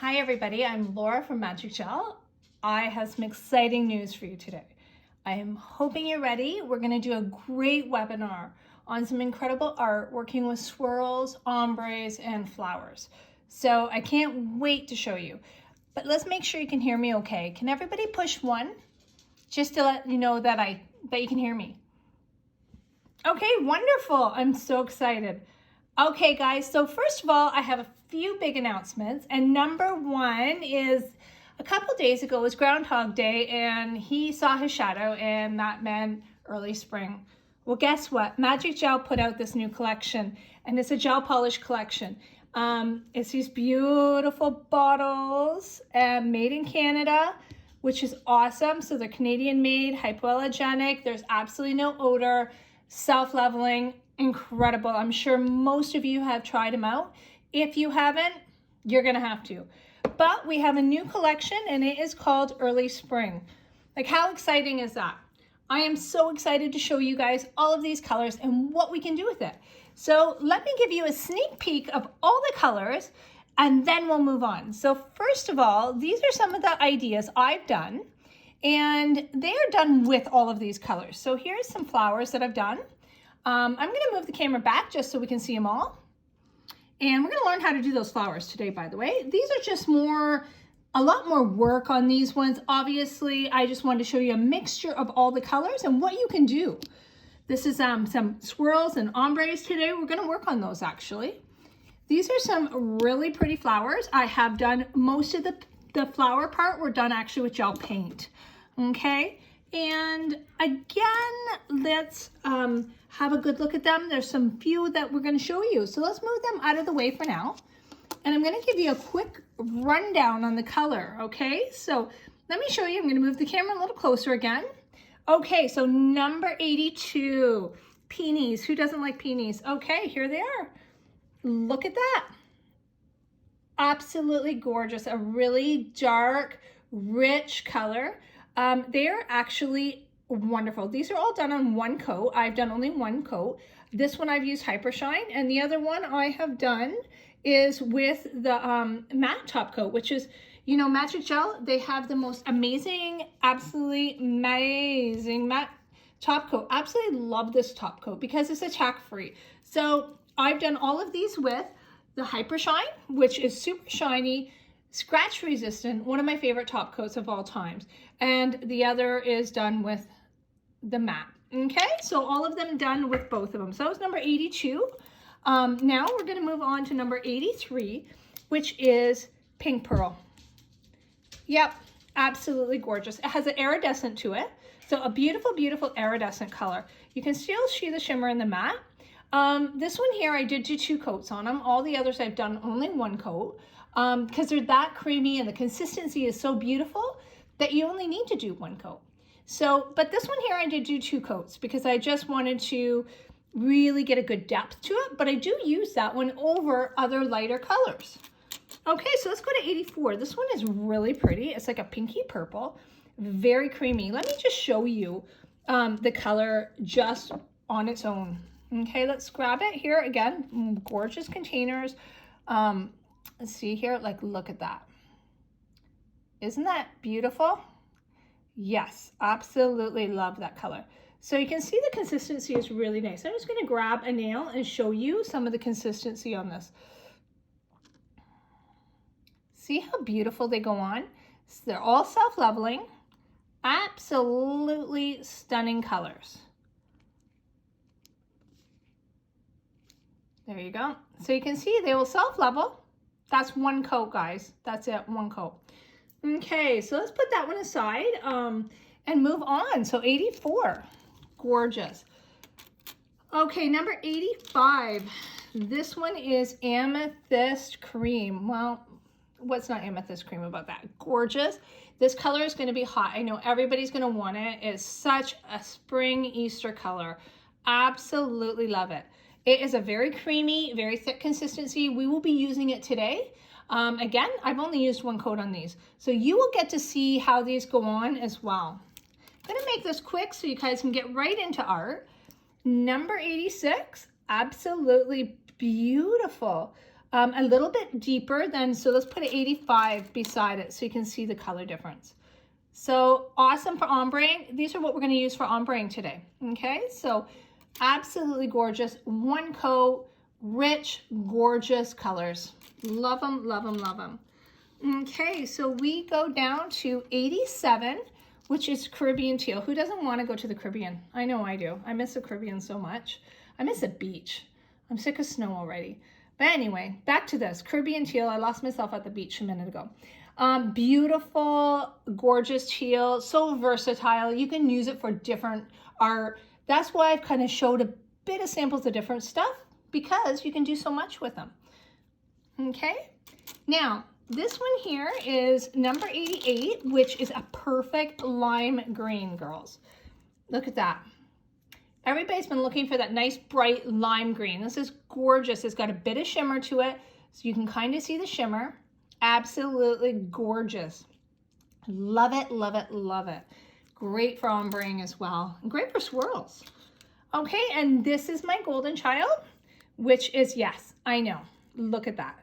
Hi everybody, I'm Laura from Magic Gel. I have some exciting news for you today. I am hoping you're ready. We're going to do a great webinar on some incredible art working with swirls, ombres, and flowers. So I can't wait to show you. But let's make sure you can hear me okay. Can everybody push 1 just to let you know that you can hear me? Okay, wonderful. I'm so excited. Okay, guys, so first of all, I have a few big announcements. And number 1 is a couple days ago was Groundhog Day, and he saw his shadow, and that meant early spring. Well, guess what? Magic Gel put out this new collection, and it's a gel polish collection. It's these beautiful bottles made in Canada, which is awesome. So they're Canadian made, hypoallergenic. There's absolutely no odor, self-leveling, incredible. I'm sure most of you have tried them out. If you haven't, you're gonna have to. But we have a new collection and it is called Early Spring. Like, how exciting is that? I am so excited to show you guys all of these colors and what we can do with it. So let me give you a sneak peek of all the colors and then we'll move on. So first of all, these are some of the ideas I've done, and they are done with all of these colors. So here's some flowers that I've done. I'm gonna move the camera back just so we can see them all. And we're gonna learn how to do those flowers today, by the way. These are just a lot more work on these ones. Obviously, I just wanted to show you a mixture of all the colors and what you can do. This is some swirls and ombres today. We're gonna work on those actually. These are some really pretty flowers. I have done most of the flower part were done actually with gel paint, okay? And again, let's have a good look at them. There's some few that we're gonna show you. So let's move them out of the way for now. And I'm gonna give you a quick rundown on the color, okay? So let me show you. I'm gonna move the camera a little closer again. Okay, so number 82, peonies. Who doesn't like peonies? Okay, here they are. Look at that. Absolutely gorgeous. A really dark, rich color. They are actually wonderful. These are all done on 1 coat. I've done only 1 coat. This one I've used Hyper Shine, and the other one I have done is with the matte top coat, which is, you know, Magic Gel, they have the most amazing, absolutely amazing matte top coat. Absolutely love this top coat because it's attack free. So I've done all of these with the Hyper Shine, which is super shiny, scratch resistant, one of my favorite top coats of all times. And the other is done with the matte. Okay, so all of them done with both of them. So that was number 82. Now we're gonna move on to number 83, which is Pink Pearl. Yep, absolutely gorgeous. It has an iridescent to it. So a beautiful, beautiful iridescent color. You can still see the shimmer in the matte. This one here, I did do 2 coats on them. All the others I've done only 1 coat because they're that creamy and the consistency is so beautiful that you only need to do 1 coat. So, but this one here I did do 2 coats because I just wanted to really get a good depth to it, but I do use that one over other lighter colors. Okay, so let's go to 84. This one is really pretty. It's like a pinky purple, very creamy. Let me just show you the color just on its own. Okay, let's grab it here again. Gorgeous containers. Let's see here, like, look at that. Isn't that beautiful? Yes, absolutely love that color. So you can see the consistency is really nice. I'm just gonna grab a nail and show you some of the consistency on this. See how beautiful they go on? So they're all self-leveling, absolutely stunning colors. There you go. So you can see they will self-level. That's 1 coat, guys. That's it, 1 coat. Okay, so let's put that one aside and move on. So 84, gorgeous. Okay, number 85. This one is Amethyst Cream. Well, what's not Amethyst Cream about that? Gorgeous. This color is going to be hot. I know everybody's going to want it. It's such a spring Easter color. Absolutely love it. It is a very creamy, very thick consistency. We will be using it today. Again, I've only used 1 coat on these. So you will get to see how these go on as well. I'm gonna make this quick so you guys can get right into art. Number 86, absolutely beautiful. a little bit deeper than, so let's put an 85 beside it so you can see the color difference. So awesome for ombreing. These are what we're going to use for ombreing today. Okay, so absolutely gorgeous. One coat, rich, gorgeous colors. Love them, love them, love them. Okay, so we go down to 87, which is Caribbean teal. Who doesn't want to go to the Caribbean? I know I do. I miss the Caribbean so much. I miss the beach. I'm sick of snow already. But anyway, back to this. Caribbean teal. I lost myself at the beach a minute ago. Beautiful, gorgeous teal. So versatile. You can use it for different art. That's why I've kind of showed a bit of samples of different stuff, because you can do so much with them. Okay. Now, this one here is number 88, which is a perfect lime green, girls. Look at that. Everybody's been looking for that nice bright lime green. This is gorgeous. It's got a bit of shimmer to it, so you can kind of see the shimmer. Absolutely gorgeous. Love it, love it, love it. Great for ombreing as well. Great for swirls. Okay, and this is my golden child, which is, yes, I know. Look at that.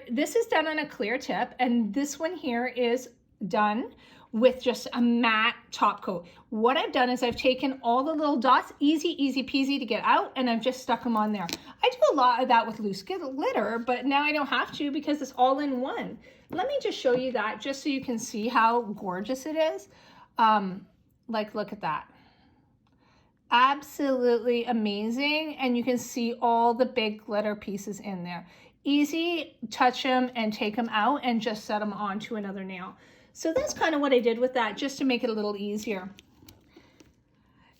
This is done on a clear tip, and this one here is done with just a matte top coat. What I've done is I've taken all the little dots, easy peasy to get out, and I've just stuck them on there. I do a lot of that with loose glitter, but now I don't have to because it's all in one. Let me just show you that just so you can see how gorgeous it is. Like, look at that. Absolutely amazing, and you can see all the big glitter pieces in there. Easy, touch them and take them out and just set them onto another nail. So that's kind of what I did with that, just to make it a little easier.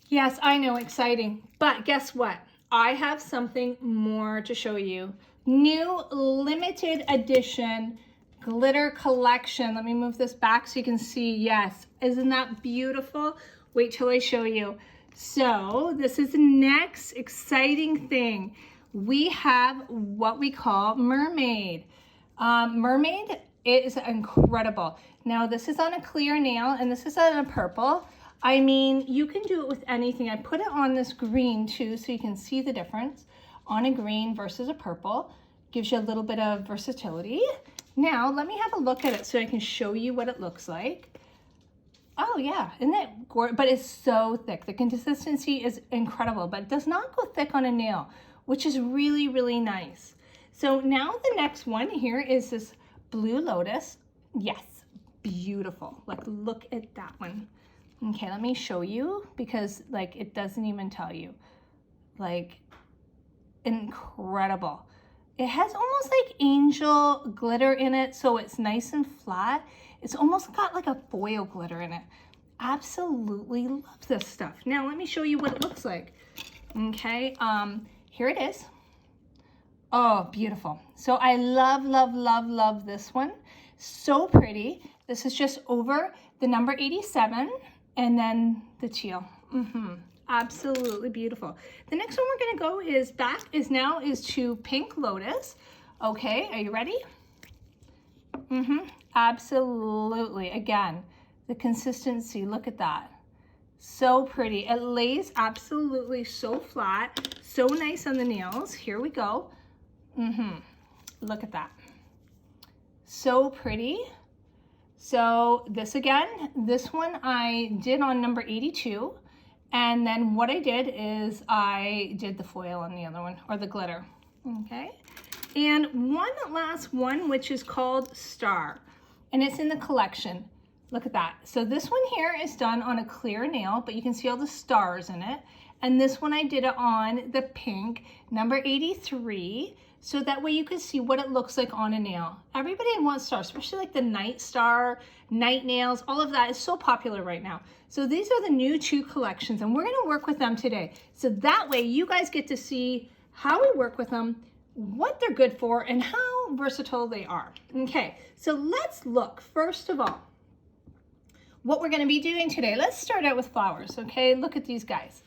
Yes, I know, exciting. But guess what? I have something more to show you. New limited edition glitter collection. Let me move this back so you can see. Yes, isn't that beautiful? Wait till I show you. So this is the next exciting thing. We have what we call Mermaid. Mermaid is incredible. Now this is on a clear nail and this is on a purple. I mean, you can do it with anything. I put it on this green too so you can see the difference on a green versus a purple. Gives you a little bit of versatility. Now let me have a look at it so I can show you what it looks like. Oh yeah, isn't it gorgeous? But it's so thick. The consistency is incredible, but it does not go thick on a nail, which is really, really nice. So now the next one here is this Blue Lotus. Yes, beautiful. Like, look at that one. Okay, let me show you because like it doesn't even tell you. Like, incredible. It has almost like angel glitter in it, so it's nice and flat. It's almost got like a foil glitter in it. Absolutely love this stuff. Now let me show you what it looks like. Okay, here it is. Oh, beautiful. So I love, love, love, love this one. So pretty. This is just over the number 87 and then the teal. Absolutely beautiful. The next one we're gonna go is to Pink Lotus. Okay, are you ready? Absolutely. Again, the consistency, look at that. So pretty. It lays absolutely so flat, so nice on the nails. Here we go. Look at that. So pretty. So this again, this one I did on number 82. And then what I did is I did the foil on the other one, or the glitter. Okay. And one last one, which is called Star. And it's in the collection. Look at that. So this one here is done on a clear nail, but you can see all the stars in it. And this one I did it on the pink, number 83. So that way you can see what it looks like on a nail. Everybody wants stars, especially like the night star, night nails, all of that is so popular right now. So these are the new 2 collections and we're gonna work with them today. So that way you guys get to see how we work with them, what they're good for, and how versatile they are. Okay, so let's look, first of all, what we're gonna be doing today. Let's start out with flowers, okay? Look at these guys.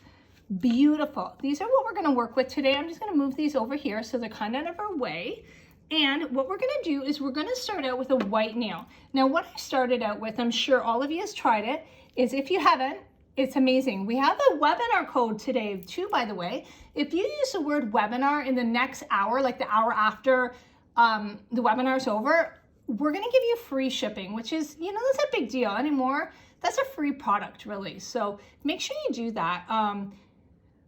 Beautiful. These are what we're going to work with today. I'm just going to move these over here so they're kind of out of our way. And what we're going to do is we're going to start out with a white nail. Now what I started out with, I'm sure all of you has tried it, is if you haven't, It's amazing. We have a webinar code today too, by the way. If you use the word webinar in the next hour, like the hour after the webinar's over, we're gonna give you free shipping, which is, you know, that's a big deal anymore. That's a free product, really. So make sure you do that.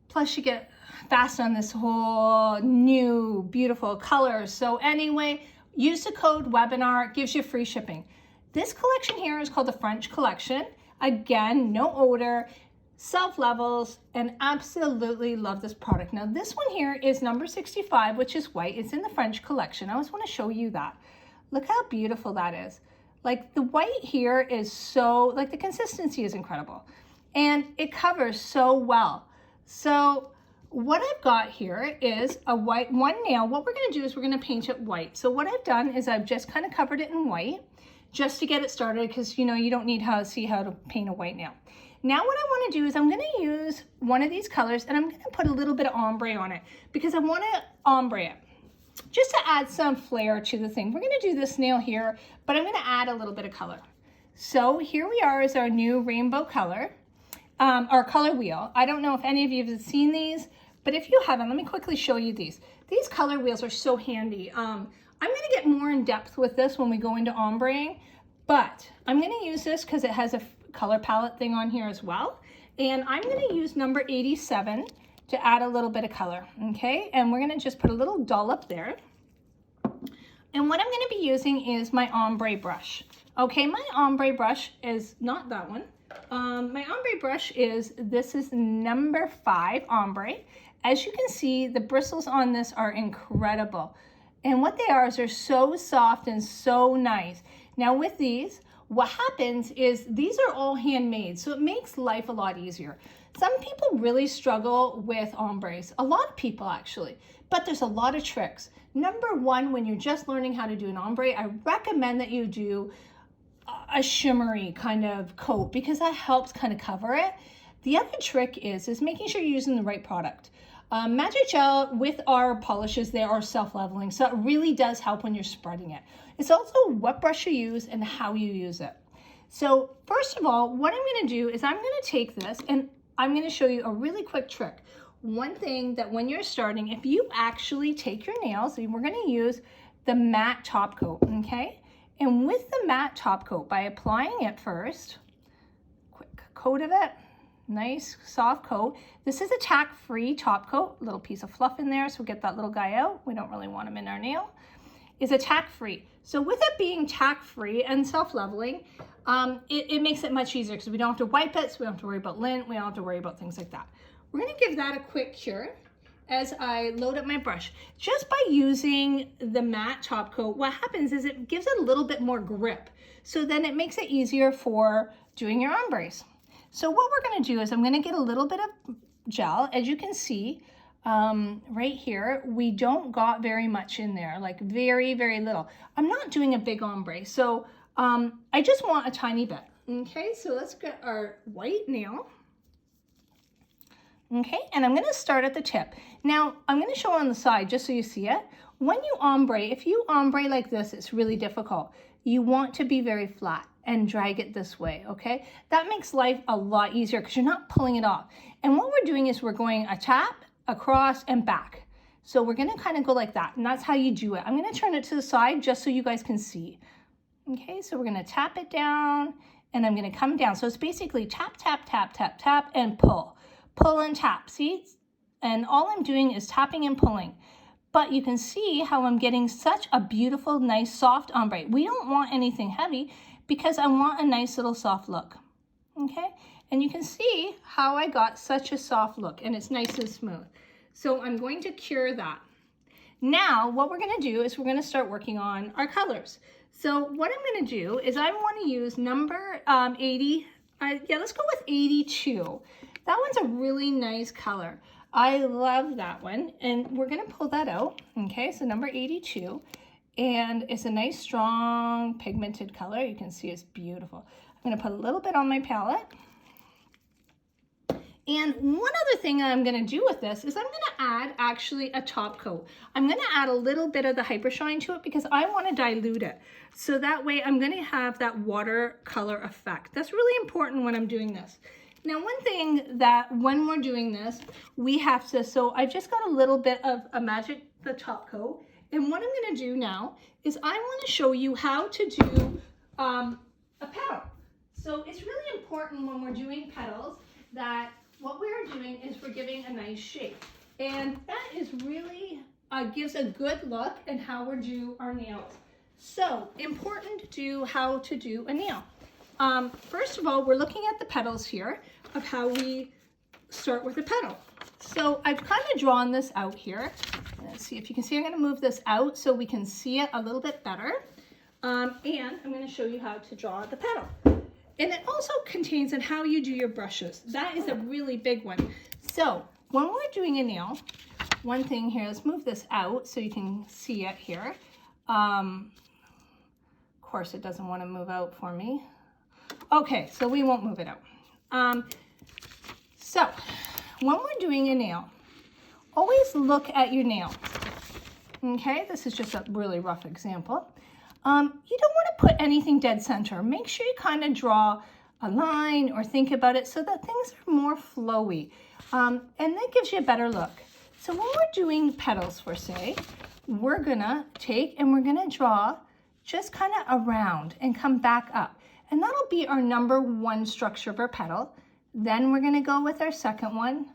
Plus you get fast on this whole new beautiful color. So anyway, use the code webinar, it gives you free shipping. This collection here is called the French collection. Again, no odor, self levels, and absolutely love this product. Now this one here is number 65, which is white. It's in the French collection. I always want to show you that. Look how beautiful that is. Like the white here is so, like the consistency is incredible and it covers so well. So what I've got here is a white, one nail. What we're gonna do is we're gonna paint it white. So what I've done is I've just kind of covered it in white just to get it started, because you know you don't need to see how to paint a white nail. Now what I want to do is I'm going to use one of these colors and I'm going to put a little bit of ombre on it because I want to ombre it just to add some flair to the thing. We're going to do this nail here, but I'm going to add a little bit of color. So here we are is our new rainbow color, our color wheel. I don't know if any of you have seen these, but if you haven't, let me quickly show you these. These color wheels are so handy. I'm going to get more in depth with this when we go into ombreing, but I'm going to use this because it has a color palette thing on here as well. And I'm going to use number 87 to add a little bit of color, okay? And we're going to just put a little dollop there. And what I'm going to be using is my ombre brush. Okay, my ombre brush is not that one. My ombre brush this is number 5 ombre. As you can see, the bristles on this are incredible. And what they are is they're so soft and so nice. Now with these, what happens is these are all handmade, so it makes life a lot easier. Some people really struggle with ombres, a lot of people actually, but there's a lot of tricks. Number one, when you're just learning how to do an ombre, I recommend that you do a shimmery kind of coat because that helps kind of cover it. The other trick is making sure you're using the right product. Magic gel with our polishes, they are self-leveling, so it really does help when you're spreading it. It's also what brush you use and how you use it. So first of all, what I'm going to do is I'm going to take this and I'm going to show you a really quick trick. One thing that when you're starting, if you actually take your nails, and we're going to use the matte top coat, okay? And with the matte top coat, by applying it first, quick coat of it, nice soft coat. This is a tack-free top coat, little piece of fluff in there, so we'll get that little guy out. We don't really want him in our nail. Is a tack-free. So with it being tack-free and self-leveling, it makes it much easier because we don't have to wipe it, so we don't have to worry about lint, we don't have to worry about things like that. We're gonna give that a quick cure as I load up my brush. Just by using the matte top coat, what happens is it gives it a little bit more grip. So then it makes it easier for doing your ombres. So what we're going to do is I'm going to get a little bit of gel. As you can see right here, we don't got very much in there, like very, very little. I'm not doing a big ombre, so I just want a tiny bit. Okay, so let's get our white nail. Okay, and I'm going to start at the tip. Now, I'm going to show on the side just so you see it. When you ombre, if you ombre like this, it's really difficult. You want to be very flat and drag it this way, okay? That makes life a lot easier because you're not pulling it off. And what we're doing is we're going a tap, across, and back. So we're gonna kind of go like that, and that's how you do it. I'm gonna turn it to the side just so you guys can see. Okay, so we're gonna tap it down, and I'm gonna come down. So it's basically tap, tap, tap, tap, tap, and pull. Pull and tap, see? And all I'm doing is tapping and pulling. But you can see how I'm getting such a beautiful, nice, soft ombre. We don't want anything heavy because I want a nice little soft look, okay? And you can see how I got such a soft look and it's nice and smooth. So I'm going to cure that. Now, what we're gonna do is we're gonna start working on our colors. So what I'm gonna do is I wanna use number 80, let's go with 82. That one's a really nice color. I love that one, and we're gonna pull that out, okay? So number 82, and it's a nice, strong, pigmented color. You can see it's beautiful. I'm gonna put a little bit on my palette. And one other thing I'm gonna do with this is I'm gonna add actually a top coat. I'm gonna add a little bit of the Hyper Shine to it because I wanna dilute it. So that way I'm gonna have that watercolor effect. That's really important when I'm doing this. Now, one thing that when we're doing this, we have to, so I've just got a little bit of a the top coat. And what I'm gonna do now is I wanna show you how to do a petal. So it's really important when we're doing petals that what we're doing is we're giving a nice shape. And that is really, gives a good look in how we do our nails. So important to how to do a nail. First of all, we're looking at the petals here of how we start with a petal. So I've kind of drawn this out here. Let's see if you can see. I'm going to move this out so we can see it a little bit better. And I'm going to show you how to draw the petal. And it also contains on how you do your brushes. That is a really big one. So when we're doing a nail, one thing here, let's move this out so you can see it here. Of course, it doesn't want to move out for me. Okay, so we won't move it out. So when we're doing a nail, always look at your nail. Okay, this is just a really rough example. You don't want to put anything dead center. Make sure you kind of draw a line or think about it so that things are more flowy. And that gives you a better look. So when we're doing petals for say, we're gonna take and we're gonna draw just kind of around and come back up. And that'll be our number one structure of our petal. Then we're gonna go with our second one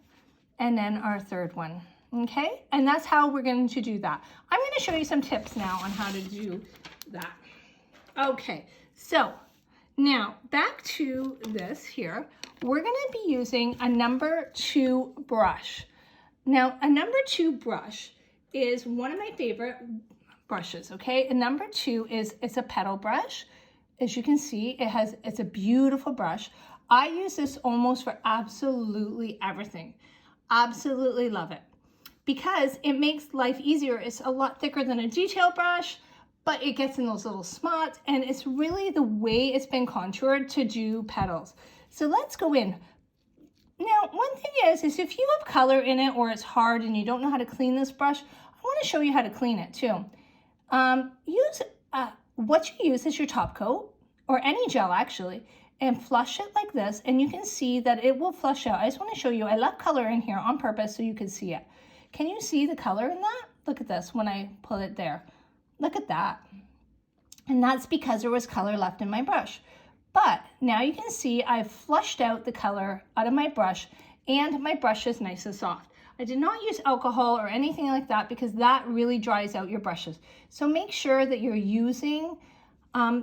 and then our third one, okay? And that's how we're going to do that. I'm gonna show you some tips now on how to do that. Okay, so now back to this here. We're gonna be using a number 2 brush. Now, a number 2 brush is one of my favorite brushes, okay? And number 2 is, it's a petal brush. As you can see, it's a beautiful brush. I use this almost for absolutely everything. Absolutely love it because it makes life easier. It's a lot thicker than a detail brush, but it gets in those little spots and it's really the way it's been contoured to do petals. So let's go in. Now, one thing is if you have color in it or it's hard and you don't know how to clean this brush, I want to show you how to clean it too. What you use is your top coat or any gel actually, and flush it like this, and you can see that it will flush out. I just want to show you, I left color in here on purpose so you can see it. Can you see the color in that? Look at this when I pull it there. Look at that. And that's because there was color left in my brush. But now you can see I've flushed out the color out of my brush and my brush is nice and soft. I did not use alcohol or anything like that because that really dries out your brushes. So make sure that you're using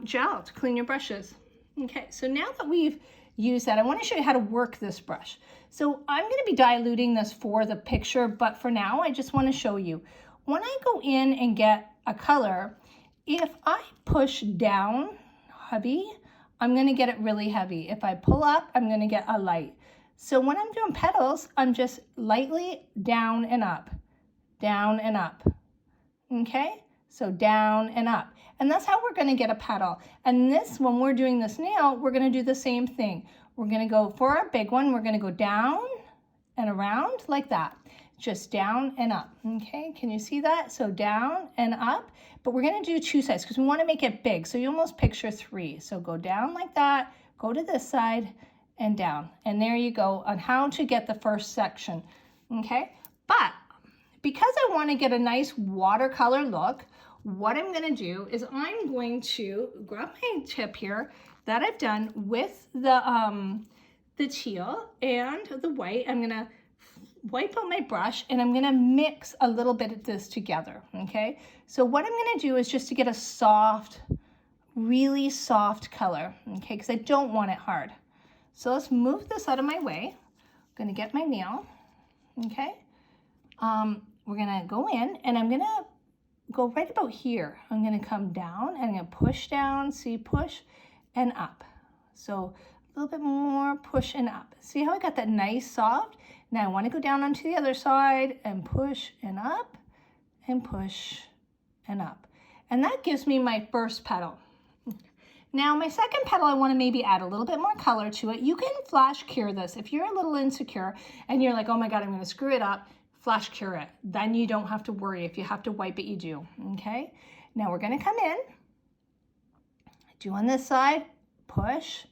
gel to clean your brushes. Okay, so now that we've used that, I want to show you how to work this brush. So I'm going to be diluting this for the picture, but for now, I just want to show you. When I go in and get a color, if I push down heavy, I'm going to get it really heavy. If I pull up, I'm going to get a light. So when I'm doing petals, I'm just lightly down and up, okay? So down and up. And that's how we're going to get a petal. And this, when we're doing this nail, we're going to do the same thing. We're going to go for our big one. We're going to go down and around like that. Just down and up. Okay, can you see that? So down and up. But we're going to do 2 sides because we want to make it big. So you almost picture 3. So go down like that, go to this side and down. And there you go on how to get the first section. Okay, but because I want to get a nice watercolor look, what I'm going to do is I'm going to grab my tip here that I've done with the teal and the white. I'm going to wipe out my brush and I'm going to mix a little bit of this together. Okay, so what I'm going to do is just to get a soft, really soft color. Okay, because I don't want it hard. So let's move this out of my way. I'm going to get my nail. Okay, we're going to go in and I'm going to go right about here. I'm going to come down and I'm going to push down, see, push and up. So a little bit more push and up. See how I got that nice soft? Now I want to go down onto the other side and push and up and push and up. And that gives me my first petal. Now my second petal, I want to maybe add a little bit more color to it. You can flash cure this. If you're a little insecure and you're like, oh my God, I'm going to screw it up, flash cure it. Then you don't have to worry. If you have to wipe it, you do. Okay. Now we're going to come in, do on this side, push,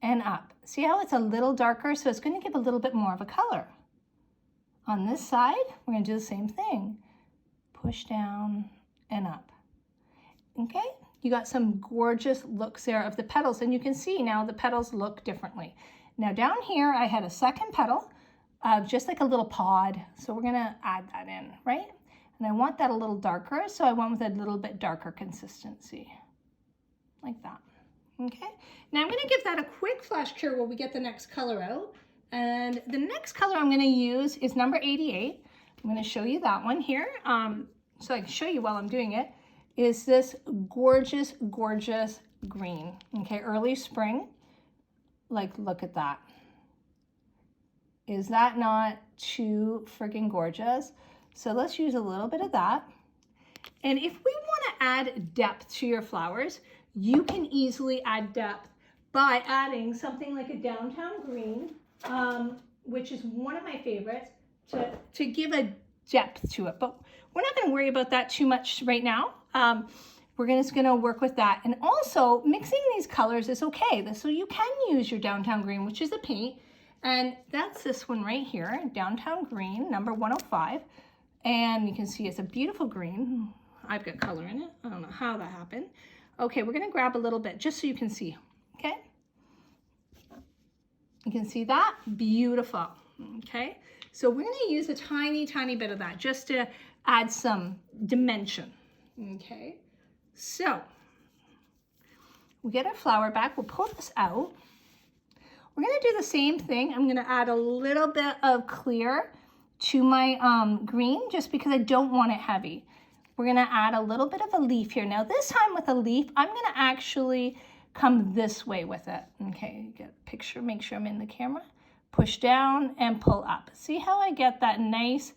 and up. See how it's a little darker? So it's going to give a little bit more of a color. On this side, we're going to do the same thing. Push down and up. Okay, you got some gorgeous looks there of the petals, and you can see now the petals look differently. Now down here, I had a second petal of just like a little pod. So we're going to add that in, right? And I want that a little darker, so I went with a little bit darker consistency, like that. Okay, now I'm going to give that a quick flash cure while we get the next color out. And the next color I'm going to use is number 88. I'm going to show you that one here. So I can show you while I'm doing it, is this gorgeous, gorgeous green. Okay, early spring. Like, look at that. Is that not too friggin' gorgeous? So let's use a little bit of that. And if we want to add depth to your flowers, you can easily add depth by adding something like a downtown green, which is one of my favorites, to give a depth to it. But we're not going to worry about that too much right now. We're just going to work with that. And also, mixing these colors is okay. So you can use your downtown green, which is a paint. And that's this one right here, downtown green, number 105. And you can see it's a beautiful green. I've got color in it. I don't know how that happened. Okay, we're going to grab a little bit just so you can see. Okay. You can see that? Beautiful. Okay. So we're going to use a tiny, tiny bit of that just to add some dimension. Okay. So we get our flower back. We'll pull this out. We're going to do the same thing. I'm going to add a little bit of clear to my green just because I don't want it heavy. We're going to add a little bit of a leaf here. Now this time with a leaf, I'm going to actually come this way with it. Okay, get a picture, make sure I'm in the camera. Push down and pull up. See how I get that nice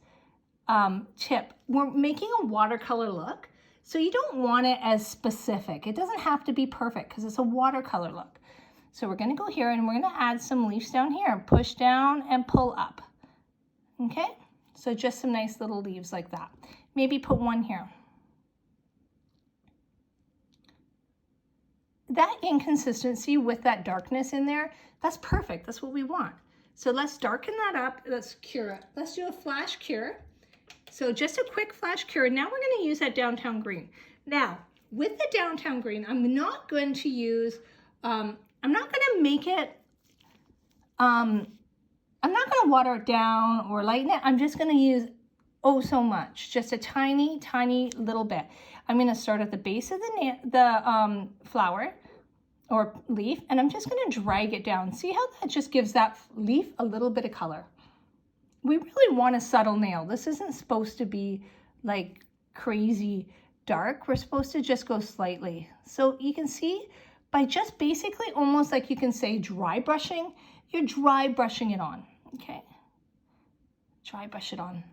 tip? We're making a watercolor look, so you don't want it as specific. It doesn't have to be perfect because it's a watercolor look. So we're going to go here and we're going to add some leaves down here. Push down and pull up. Okay, so just some nice little leaves like that. Maybe put one here. That inconsistency with that darkness in there, that's perfect. That's what we want. So let's darken that up. Let's cure it. Let's do a flash cure. So just a quick flash cure. Now we're going to use that downtown green. Now, with the downtown green, I'm not going to use, I'm not going to make it, I'm not going to water it down or lighten it. I'm just going to use so much, just a tiny, tiny little bit. I'm going to start at the base of the flower or leaf, and I'm just going to drag it down. See how that just gives that leaf a little bit of color? We really want a subtle nail. This isn't supposed to be like crazy dark. We're supposed to just go slightly. So you can see by just basically almost like you can say dry brushing, you're dry brushing it on, okay? Dry brush it on.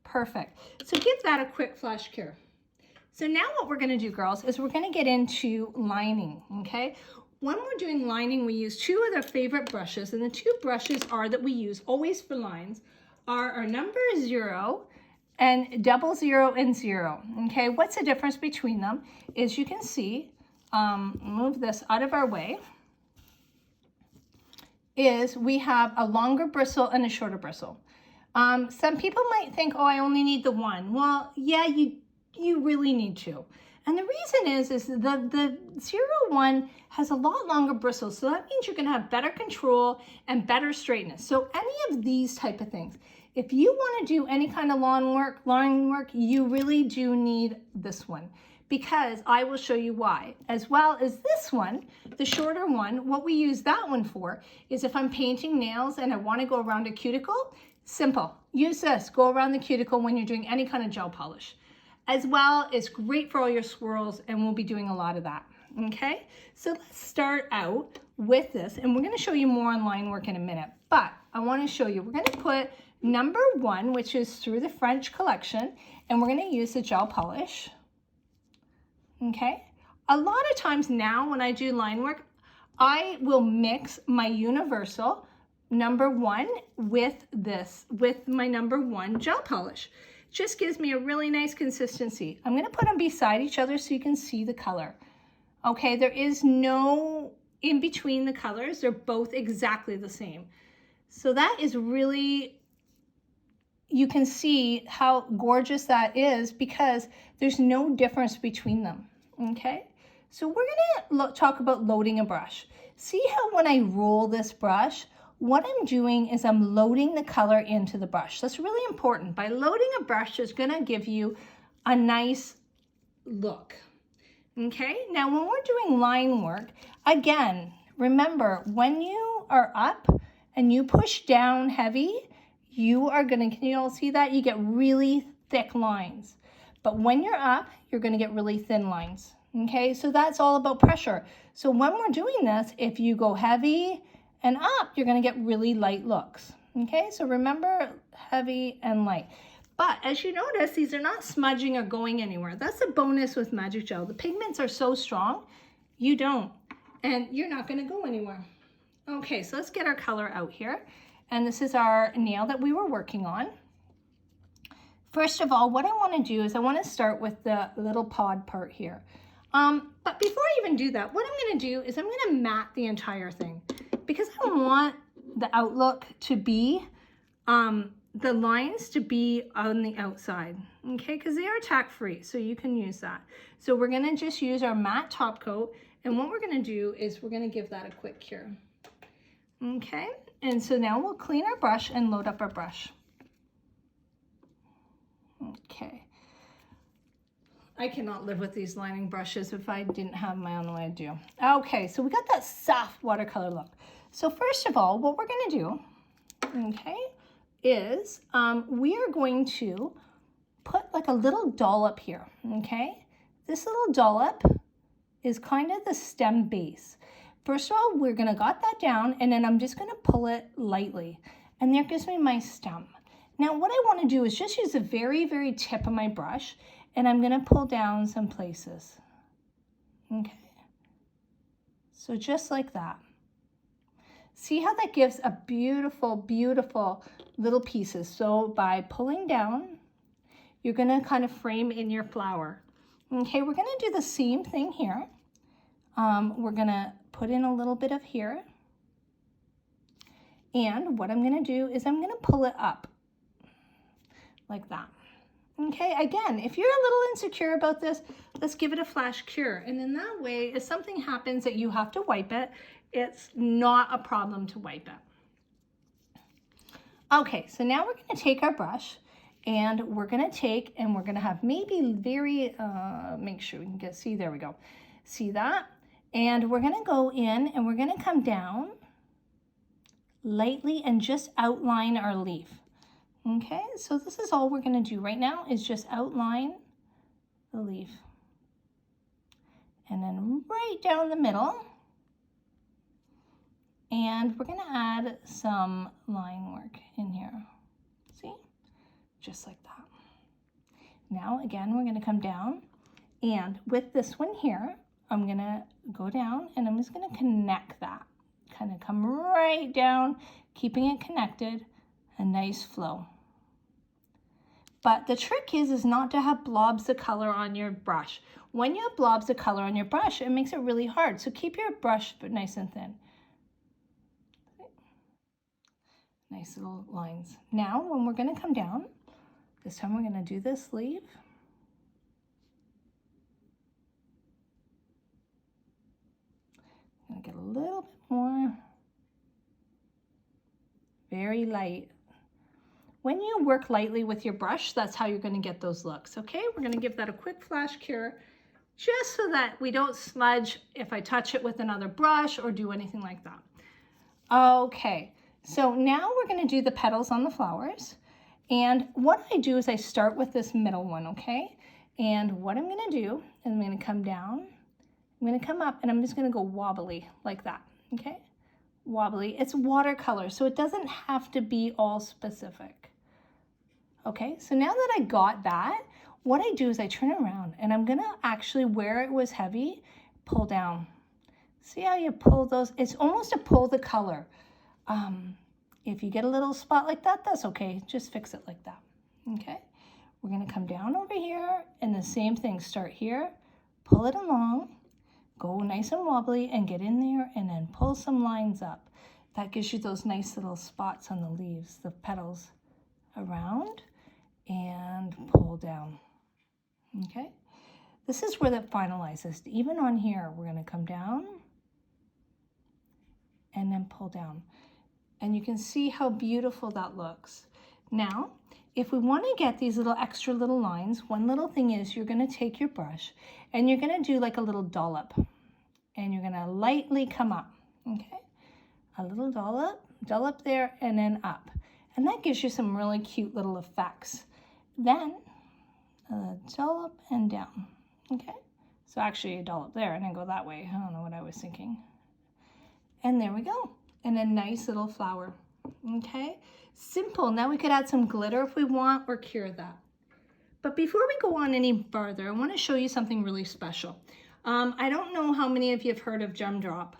Perfect. So give that a quick flash cure. So now what we're going to do, girls, is we're going to get into lining, okay? When we're doing lining, we use two of our favorite brushes, and the two brushes that we use always for lines are our number 0 and 00 and 0, okay? What's the difference between them is you can see, move this out of our way, is we have a longer bristle and a shorter bristle. Some people might think, oh, I only need the one. Well, yeah, you really need two. And the reason is the 01 has a lot longer bristles. So that means you're going to have better control and better straightness. So any of these type of things, if you want to do any kind of line work, you really do need this one, because I will show you why. As well as this one, the shorter one, what we use that one for is if I'm painting nails and I want to go around a cuticle, simple. Use this, go around the cuticle when you're doing any kind of gel polish. As well, it's great for all your swirls, and we'll be doing a lot of that, okay? So let's start out with this, and we're gonna show you more on line work in a minute, but I wanna show you, we're gonna put number 1, which is through the French collection, and we're gonna use the gel polish, okay? A lot of times now when I do line work, I will mix my universal number 1 with my number 1 gel polish. Just gives me a really nice consistency. I'm going to put them beside each other so you can see the color. Okay, there is no in between the colors. They're both exactly the same. So that is really, you can see how gorgeous that is because there's no difference between them, okay? So we're gonna talk about loading a brush. See how when I roll this brush, what I'm doing is I'm loading the color into the brush. That's really important. By loading a brush, it's gonna give you a nice look, okay? Now, when we're doing line work, again, remember, when you are up and you push down heavy, you are gonna, can you all see that? You get really thick lines. But when you're up, you're gonna get really thin lines, okay? So that's all about pressure. So when we're doing this, if you go heavy and up, you're gonna get really light looks, okay? So remember, heavy and light. But as you notice, these are not smudging or going anywhere. That's a bonus with Magic Gel. The pigments are so strong, you don't, and you're not gonna go anywhere. Okay, so let's get our color out here. And this is our nail that we were working on. First of all, what I wanna do is I wanna start with the little pod part here. But before I even do that, what I'm gonna do is I'm gonna mat the entire thing because I want the outlook to be, the lines to be on the outside, okay? Because they are tack-free, so you can use that. So we're gonna just use our matte top coat, and what we're gonna do is we're gonna give that a quick cure, okay? And so now we'll clean our brush and load up our brush. Okay. I cannot live with these lining brushes if I didn't have my own way to do. Okay, so we got that soft watercolor look. So first of all, what we're gonna do, okay, is we are going to put like a little dollop here, okay? This little dollop is kind of the stem base. First of all, we're gonna got that down and then I'm just gonna pull it lightly. And there gives me my stem. Now what I wanna do is just use the very, very tip of my brush and I'm gonna pull down some places, okay? So just like that. See how that gives a beautiful, beautiful little pieces. So by pulling down, you're gonna kind of frame in your flower. Okay, we're gonna do the same thing here. We're gonna put in a little bit of here. And what I'm gonna do is I'm gonna pull it up like that. Okay, again, if you're a little insecure about this, let's give it a flash cure. And in that way, if something happens that you have to wipe it, it's not a problem to wipe it. Okay, so now we're gonna take our brush and we're gonna take and we're gonna have maybe very, make sure we can get, see, there we go. See that? And we're gonna go in and we're gonna come down lightly and just outline our leaf. Okay, so this is all we're gonna do right now is just outline the leaf. And then right down the middle. And we're gonna add some line work in here. See? Just like that. Now, again, we're gonna come down and with this one here, I'm gonna go down and I'm just gonna connect that. Kind of come right down, keeping it connected, a nice flow. But the trick is not to have blobs of color on your brush. When you have blobs of color on your brush, it makes it really hard. So keep your brush nice and thin. Nice little lines. Now, when we're gonna come down, this time we're gonna do this leaf. I'm gonna get a little bit more. Very light. When you work lightly with your brush, that's how you're gonna get those looks, okay? We're gonna give that a quick flash cure, just so that we don't smudge if I touch it with another brush or do anything like that. Okay. So now we're gonna do the petals on the flowers. And what I do is I start with this middle one, okay? And what I'm gonna do is I'm gonna come down, I'm gonna come up and I'm just gonna go wobbly like that, okay? Wobbly, it's watercolor, so it doesn't have to be all specific. Okay, so now that I got that, what I do is I turn around and I'm gonna actually, where it was heavy, pull down. See how you pull those? It's almost a pull the color. If you get a little spot like that, that's okay. Just fix it like that, okay? We're gonna come down over here and the same thing, start here, pull it along, go nice and wobbly and get in there and then pull some lines up. That gives you those nice little spots on the leaves, the petals around, and pull down. Okay, this is where that finalizes. Even on here, we're going to come down and then pull down. And you can see how beautiful that looks. Now, if we want to get these little extra little lines, one little thing is you're going to take your brush and you're going to do like a little dollop. And you're going to lightly come up, okay? A little dollop there, and then up. And that gives you some really cute little effects. Then, a dollop and down, okay? So actually a dollop there and then go that way. I don't know what I was thinking. And there we go. And a nice little flower, okay? Simple. Now we could add some glitter if we want or cure that. But before we go on any further, I want to show you something really special. I don't know how many of you have heard of Gem Drop.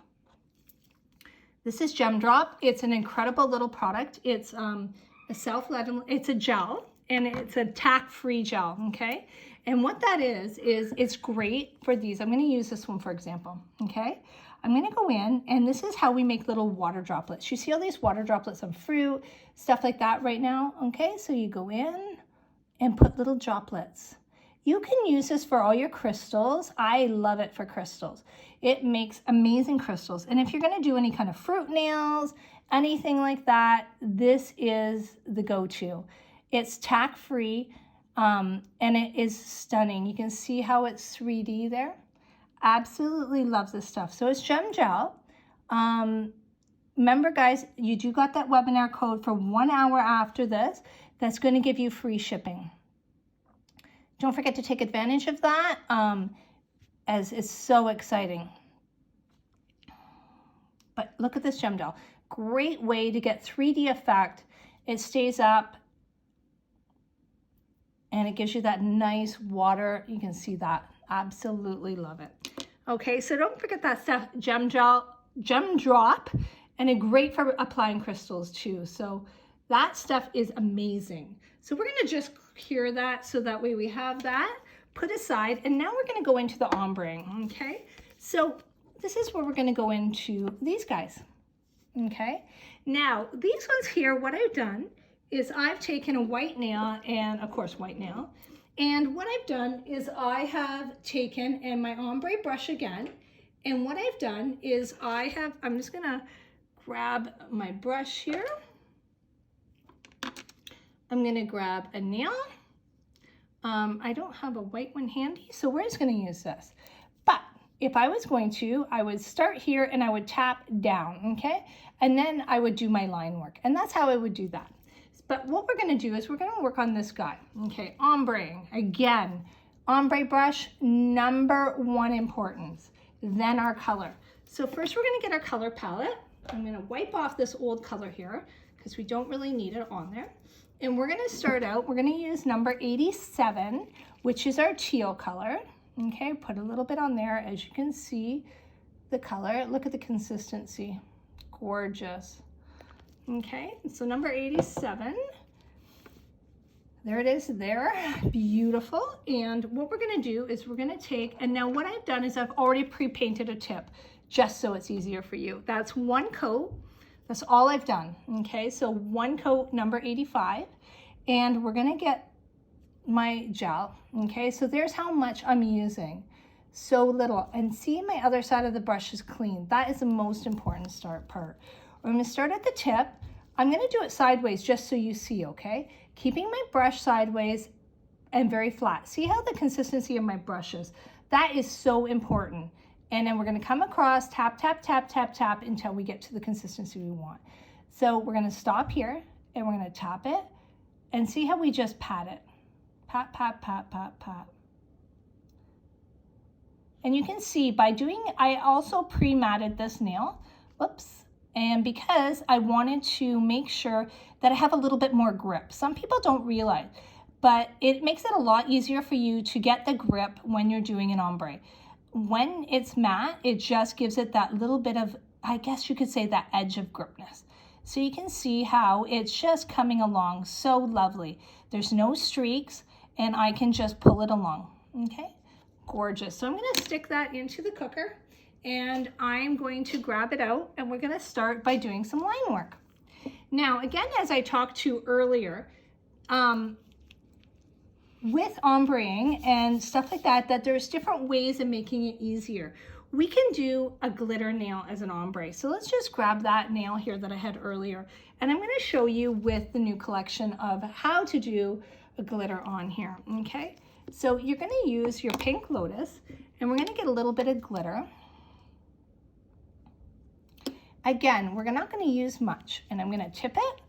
This is Gem Drop. It's an incredible little product. It's it's a gel, and it's a tack-free gel, okay? And what that is it's great for these. I'm going to use this one, for example, okay? I'm going to go in, and this is how we make little water droplets. You see all these water droplets on fruit, stuff like that right now, okay? So you go in and put little droplets. You can use this for all your crystals. I love it for crystals. It makes amazing crystals. And if you're going to do any kind of fruit nails, anything like that, this is the go-to. It's tack-free, and it is stunning. You can see how it's 3D there. Absolutely love this stuff. So it's Gem Gel. Remember, guys, you do got that webinar code for 1 hour after this. That's going to give you free shipping. Don't forget to take advantage of that, as it's so exciting. But look at this Gem Gel. Great way to get 3D effect. It stays up, and it gives you that nice water. You can see that. Absolutely love it. Okay, so don't forget that stuff, Gem Drop, and it's great for applying crystals too. So that stuff is amazing. So we're gonna just cure that so that way we have that put aside. And now we're gonna go into the ombre, okay? So this is where we're gonna go into these guys, okay? Now, these ones here, what I've done is I've taken a white nail, and of course white nail, and what I've done is I have taken and my ombre brush again, and what I've done is I'm just gonna grab my brush here. I'm gonna grab a nail. I don't have a white one handy, so we're just gonna use this. But if I was going to, I would start here and I would tap down, okay? And then I would do my line work, and that's how I would do that. But what we're gonna do is we're gonna work on this guy, okay? Ombre, again, ombre brush, #1 importance, then our color. So first we're gonna get our color palette. I'm gonna wipe off this old color here because we don't really need it on there. And we're gonna start out, we're gonna use number 87, which is our teal color, okay? Put a little bit on there. As you can see, the color, look at the consistency, gorgeous. Okay, so number 87, there it is there, beautiful. And what we're gonna do is we're gonna take, and now what I've done is I've already pre-painted a tip, just so it's easier for you. That's 1 coat, that's all I've done, okay? So 1 coat, number 85, and we're gonna get my gel, okay? So there's how much I'm using, so little. And see, my other side of the brush is clean. That is the most important part. I'm gonna start at the tip. I'm gonna do it sideways just so you see, okay? Keeping my brush sideways and very flat. See how the consistency of my brush is? That is so important. And then we're gonna come across, tap, tap, tap, tap, tap until we get to the consistency we want. So we're gonna stop here and we're gonna tap it and see how we just pat it. Pat, pat, pat, pat, pat. And you can see by doing, I also pre-matted this nail, whoops. And because I wanted to make sure that I have a little bit more grip. Some people don't realize, but it makes it a lot easier for you to get the grip when you're doing an ombre. When it's matte, it just gives it that little bit of, I guess you could say, that edge of gripness. So you can see how it's just coming along so lovely. There's no streaks, and I can just pull it along, okay? Gorgeous. So I'm gonna stick that into the cooker. and I'm going to grab it out and we're gonna start by doing some line work. Now, again, as I talked to earlier, with ombreing and stuff like that, that there's different ways of making it easier. We can do a glitter nail as an ombre. So let's just grab that nail here that I had earlier. And I'm gonna show you with the new collection of how to do a glitter on here, okay? So you're gonna use your pink lotus and we're gonna get a little bit of glitter. Again, we're not gonna use much and I'm gonna tip it.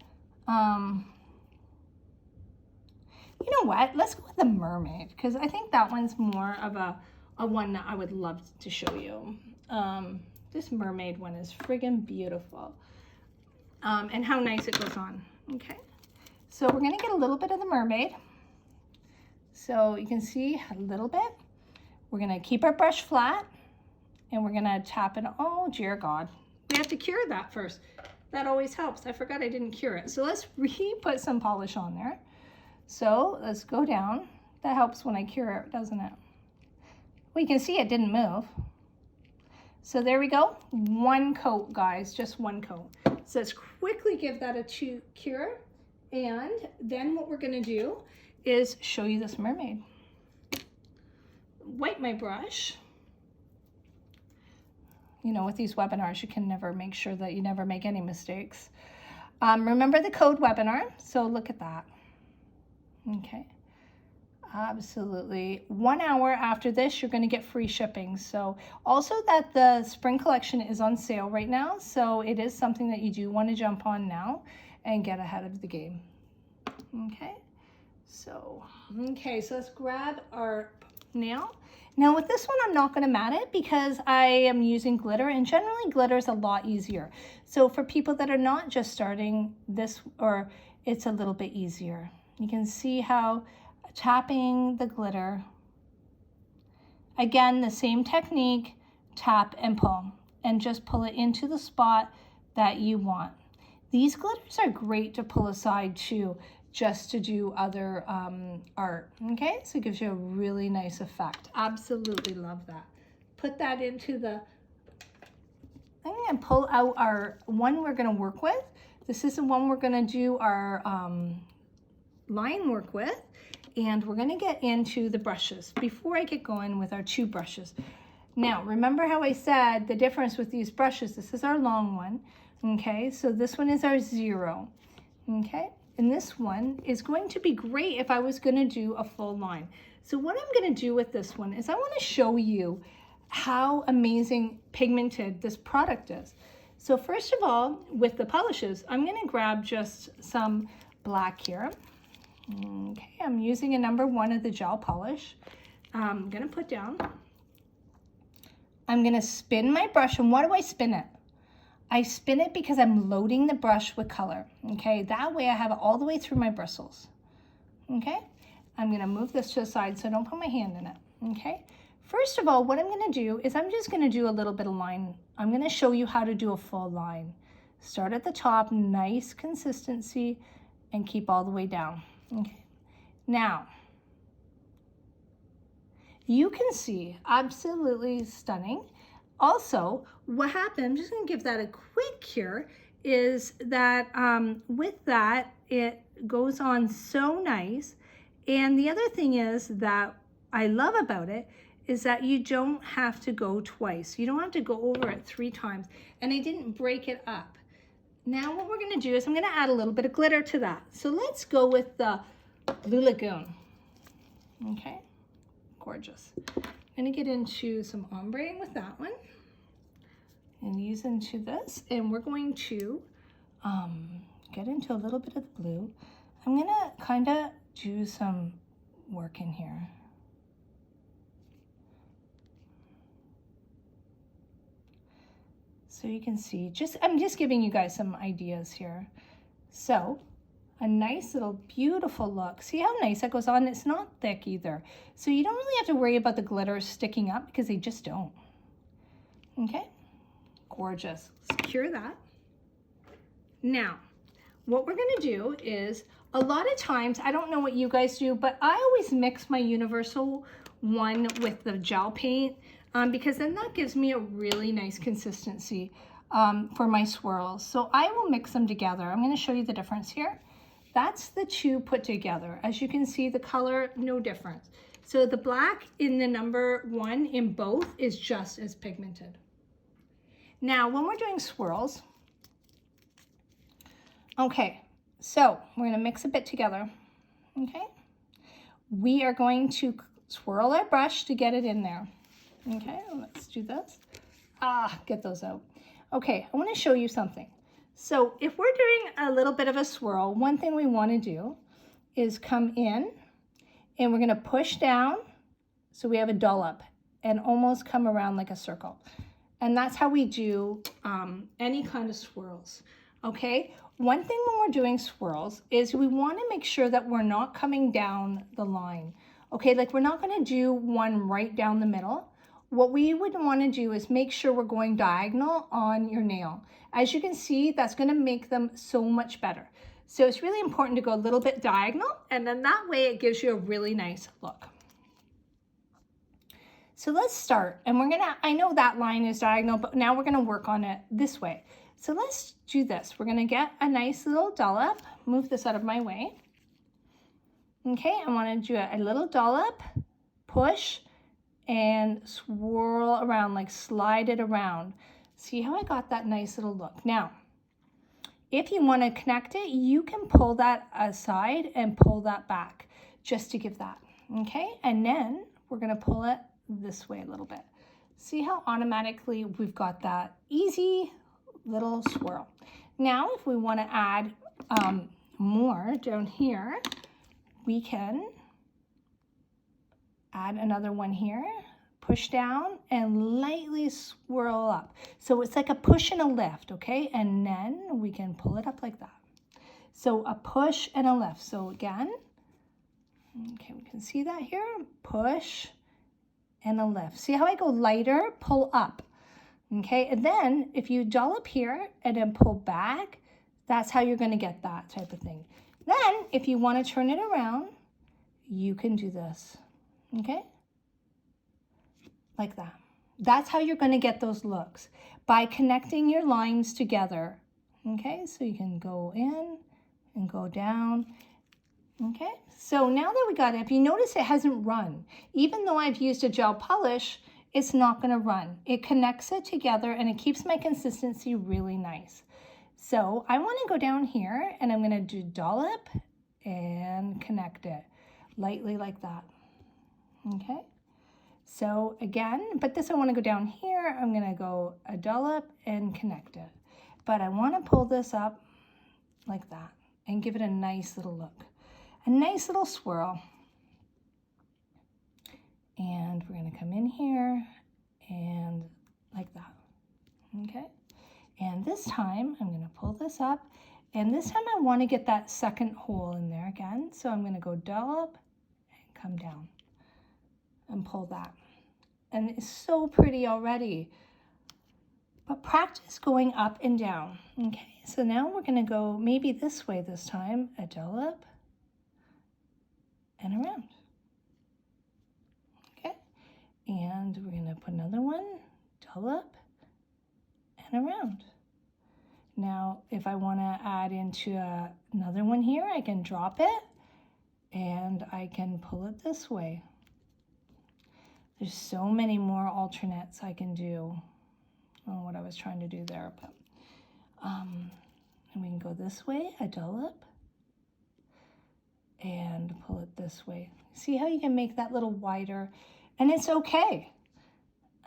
You know what, let's go with the mermaid because I think that one's more of a one that I would love to show you. This mermaid one is friggin' beautiful. And how nice it goes on, okay? So we're gonna get a little bit of the mermaid. So you can see a little bit. We're gonna keep our brush flat and we're gonna tap it. Oh dear God, we have to cure that first. That always helps. I forgot I didn't cure it. So let's put some polish on there. So let's go down. That helps when I cure it, doesn't it? Well, you can see it didn't move. So there we go. One coat, guys, just one coat. So let's quickly give that a cure. And then what we're gonna do is show you this mermaid. Wipe my brush. You know, with these webinars, you can never make sure that you never make any mistakes. Remember the code webinar. So look at that. Okay, absolutely. 1 hour after this, you're going to get free shipping. So also that the spring collection is on sale right now. So it is something that you do want to jump on now and get ahead of the game. Okay, so let's grab our nail. Now with this one, I'm not going to mat it because I am using glitter and generally glitter is a lot easier. So for people that are not just starting this, or it's a little bit easier. You can see how tapping the glitter, again, the same technique, tap and pull, and just pull it into the spot that you want. These glitters are great to pull aside too, just to do other art, okay? So it gives you a really nice effect. Absolutely love that. Put that into the, I'm gonna pull out our one we're gonna work with. This is the one we're gonna do our, line work with, and we're going to get into the brushes before I get going with our two brushes. Now remember how I said the difference with these brushes, this is our long one, okay? So this one is our 0, okay? And this one is going to be great if I was going to do a full line. So what I'm going to do with this one is I want to show you how amazing pigmented this product is. So first of all, with the polishes, I'm going to grab just some black here. Okay, I'm using a number 1 of the gel polish. I'm gonna put down. I'm gonna spin my brush, and why do I spin it? I spin it because I'm loading the brush with color. Okay, that way I have it all the way through my bristles. Okay, I'm gonna move this to the side so I don't put my hand in it. Okay, first of all, what I'm gonna do is I'm just gonna do a little bit of line. I'm gonna show you how to do a full line. Start at the top, nice consistency, and keep all the way down. Okay, now you can see absolutely stunning. Also, what happened, I'm just going to give that a quick cure, is that with that, it goes on so nice. And the other thing is that I love about it is that you don't have to go twice. You don't have to go over it 3 times. And I didn't break it up. Now what we're going to do is I'm going to add a little bit of glitter to that. So let's go with the Blue Lagoon. Okay, gorgeous. I'm going to get into some ombre with that one and use into this. And we're going to get into a little bit of the blue. I'm going to kind of do some work in here. So you can see, I'm just giving you guys some ideas here. So a nice little beautiful look. See how nice that goes on? It's not thick either. So you don't really have to worry about the glitter sticking up because they just don't. Okay, gorgeous. Secure that. Now, what we're gonna do is, a lot of times, I don't know what you guys do, but I always mix my universal one with the gel paint. because then that gives me a really nice consistency for my swirls. So I will mix them together. I'm going to show you the difference here. That's the two put together. As you can see, the color, no difference. So the black in the number 1 in both is just as pigmented. Now, when we're doing swirls, okay, so we're going to mix a bit together, okay? We are going to swirl our brush to get it in there. Okay, let's do this. Get those out. Okay, I want to show you something. So if we're doing a little bit of a swirl, one thing we want to do is come in and we're going to push down so we have a dollop and almost come around like a circle. And that's how we do any kind of swirls. Okay, one thing when we're doing swirls is we want to make sure that we're not coming down the line. Okay, like we're not going to do one right down the middle. What we would want to do is make sure we're going diagonal on your nail. As you can see, that's going to make them so much better. So it's really important to go a little bit diagonal, and then that way it gives you a really nice look. So let's start, and we're gonna, I know that line is diagonal, but now we're gonna work on it this way. So let's do this. We're gonna get a nice little dollop, move this out of my way. Okay, I wanna do a little dollop, push, and swirl around, like slide it around. See how I got that nice little look? Now, if you wanna connect it, you can pull that aside and pull that back, just to give that, okay? And then we're gonna pull it this way a little bit. See how automatically we've got that easy little swirl. Now, if we want to add more down here, we can add another one here, push down and lightly swirl up. So it's like a push and a lift, okay? And then we can pull it up like that. So a push and a lift. So again, okay, we can see that here, push and a lift. See how I go lighter, pull up, okay? And then if you dollop here and then pull back, that's how you're gonna get that type of thing. Then if you wanna turn it around, you can do this, okay? Like that. That's how you're gonna get those looks, by connecting your lines together, okay? So you can go in and go down. Okay, so now that we got it, if you notice it hasn't run, even though I've used a gel polish, it's not going to run. It connects it together and it keeps my consistency really nice. So I want to go down here and I'm going to do dollop and connect it lightly like that. Okay, so again, but this I want to go down here. I'm going to go a dollop and connect it. But I want to pull this up like that and give it a nice little look. A nice little swirl. And we're going to come in here and like that. Okay. And this time I'm going to pull this up, and this time I want to get that second hole in there again. So I'm going to go dollop and come down and pull that. And it's so pretty already. But practice going up and down. Okay. So now we're going to go maybe this way this time, a dollop and around. Okay, and we're going to put another one, dollop and around. Now, if I want to add into another one here, I can drop it and I can pull it this way. There's so many more alternates I can do. I don't know what I was trying to do there, but and we can go this way, a dollop, and pull it this way. See how you can make that little wider, and it's okay.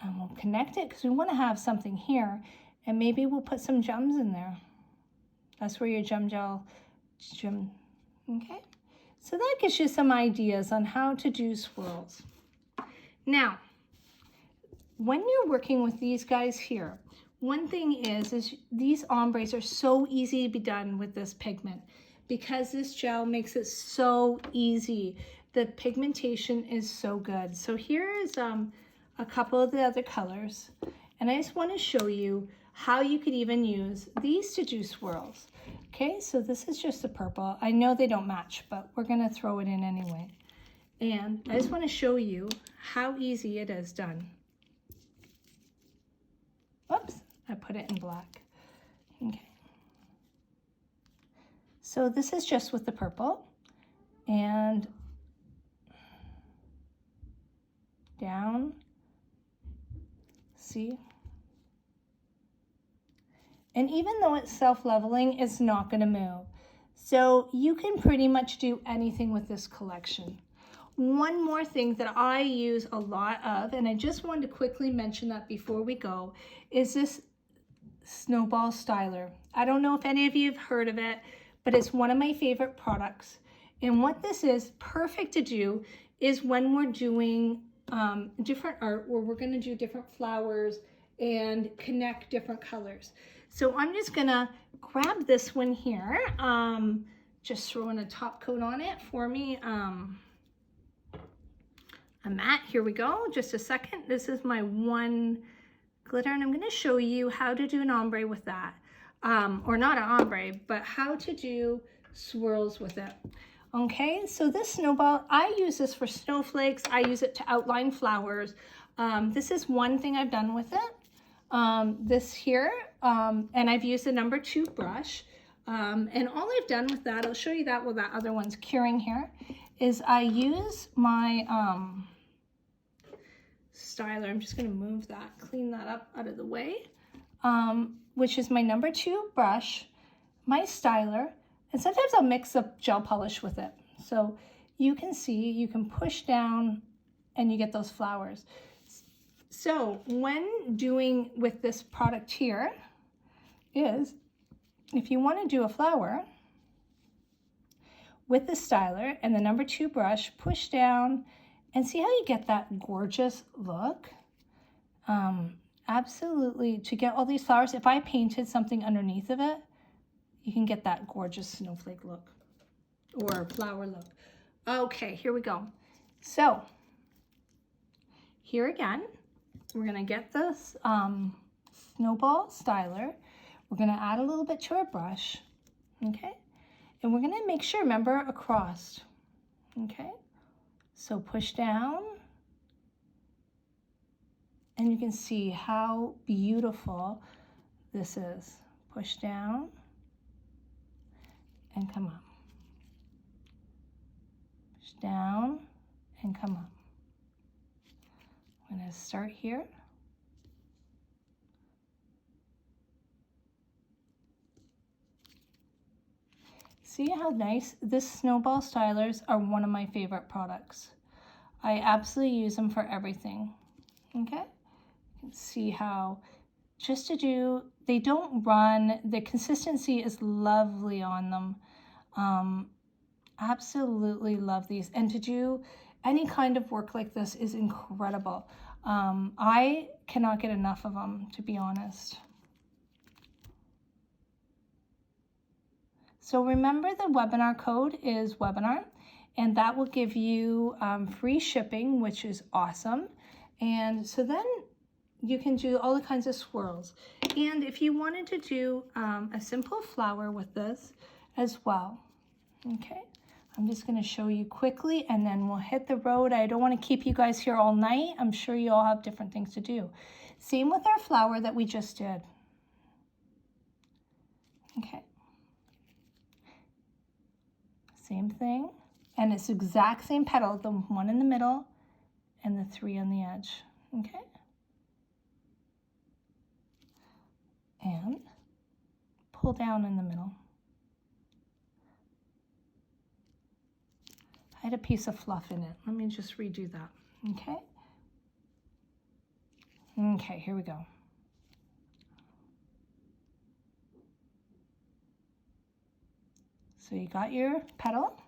And we'll connect it because we want to have something here, and maybe we'll put some gems in there. That's where your gem, okay? So that gives you some ideas on how to do swirls. Now, when you're working with these guys here, one thing is these ombres are so easy to be done with this pigment, because this gel makes it so easy. The pigmentation is so good. So here is a couple of the other colors, and I just want to show you how you could even use these to do swirls. Okay, so this is just a purple. I know they don't match, but we're going to throw it in anyway. And I just want to show you how easy it is done. I put it in black. Okay. So this is just with the purple, and down, see? And even though it's self-leveling, it's not going to move. So you can pretty much do anything with this collection. One more thing that I use a lot of, and I just wanted to quickly mention that before we go, is this Snowball Styler. I don't know if any of you have heard of it, but it's one of my favorite products. And what this is perfect to do is when we're doing different art, where we're going to do different flowers and connect different colors. So I'm just going to grab this one here, just throwing a top coat on it for me. A matte, here we go, just a second. This is my one glitter, and I'm going to show you how to do an ombre with that. Or not an ombre, but how to do swirls with it. Okay, so this snowball, I use this for snowflakes. I use it to outline flowers. This is one thing I've done with it. This here, and I've used the number 2 brush. And all I've done with that, I'll show you that while that other one's curing here, is I use my styler. I'm just going to move that, clean that up out of the way, which is my number 2 brush, my styler, and sometimes I'll mix up gel polish with it. So you can see, you can push down and you get those flowers. So when doing with this product here is, if you want to do a flower with the styler and the number 2 brush, push down and see how you get that gorgeous look. Absolutely, to get all these flowers, if I painted something underneath of it, you can get that gorgeous snowflake look or flower look. Okay, here we go. So here again, we're gonna get this snowball styler. We're gonna add a little bit to our brush, okay? And we're gonna make sure, remember, across, okay? So push down, and you can see how beautiful this is. Push down and come up. Push down and come up. I'm gonna start here. See how nice? This snowball stylers are one of my favorite products. I absolutely use them for everything. Okay? You can see how, just to do, they don't run, the consistency is lovely on them. Absolutely love these. And to do any kind of work like this is incredible. I cannot get enough of them, to be honest. So remember, the webinar code is webinar, and that will give you free shipping, which is awesome. And so then you can do all the kinds of swirls. And if you wanted to do a simple flower with this as well, okay, I'm just going to show you quickly and then we'll hit the road. I don't want to keep you guys here all night. I'm sure you all have different things to do. Same with our flower that we just did. Okay. Same thing. And it's the exact same petal, the one in the middle and the 3 on the edge. Okay. And pull down in the middle. I had a piece of fluff in it. Let me just redo that. Okay. Okay, here we go. So you got your petal.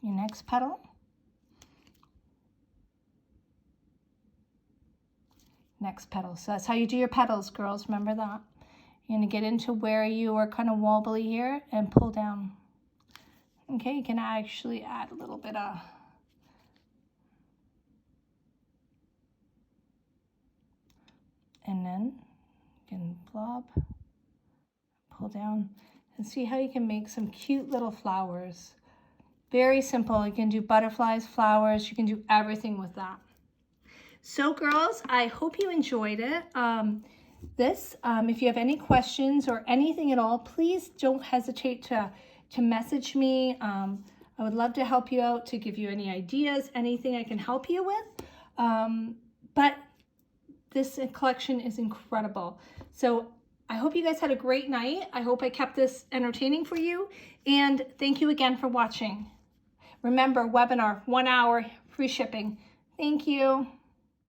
Your next petal. Next petal. So that's how you do your petals, girls. Remember that. You're going to get into where you are kind of wobbly here and pull down. Okay, you can actually add a little bit of and then you can blob, pull down, and see how you can make some cute little flowers. Very simple. You can do butterflies, flowers, you can do everything with that. So girls, I hope you enjoyed it. If you have any questions or anything at all, please don't hesitate to message me. I would love to help you out, to give you any ideas, anything I can help you with. But this collection is incredible. So I hope you guys had a great night. I hope I kept this entertaining for you. And thank you again for watching. Remember, webinar, 1 hour, free shipping. Thank you.